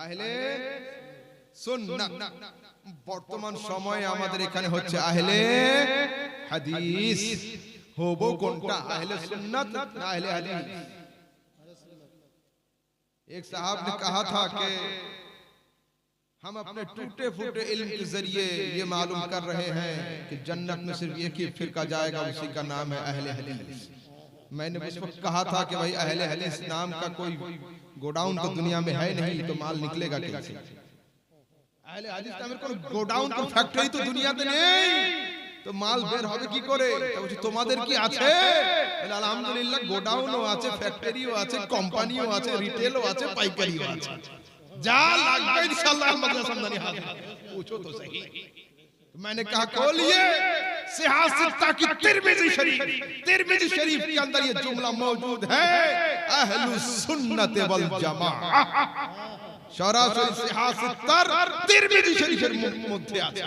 আহলে সুন্নাত। বর্তমান সময়ে আমাদের এখানে হচ্ছে আহলে হাদিস। হবো কোনটা, আহলে सुन्नत ना अहले हदीस? एक साहब ने कहा था कि हम अपने टूटे फूटे इल्म के जरिए ये मालूम कर रहे हैं कि जन्नत में सिर्फ एक ही फिरका जाएगा, उसी का नाम है अहले हदीस। मैंने उस वक्त कहा था कि भाई अहले हदीस नाम का कोई गोडाउन तो दुनिया में है नहीं, तो माल निकलेगा कैसे? अहले हदीस नामेर कोन गोडाउन कोन फैक्ट्री तो दुनियाते নেই, তো মাল বের হবে কি করে? বলছি তোমাদের কি আছে? বলে আলহামদুলিল্লাহ গোডাউনও আছে, ফ্যাক্টরিও আছে, কোম্পানিও আছে, রিটেলও আছে, পাইকারিও আছে। যা লাগবে इंशाल्लाह मदरसा समदानी हाजिर। पूछो तो सही। तो मैंने कहा खोलिए सियासत की तिरमिजी शरीफ के अंदर ये जुमला मौजूद है, अहलुस सुन्नत वल जमाअह। সরাসরি সিহাসিত্তার তিরমিজি শরীফের মধ্যে আছে।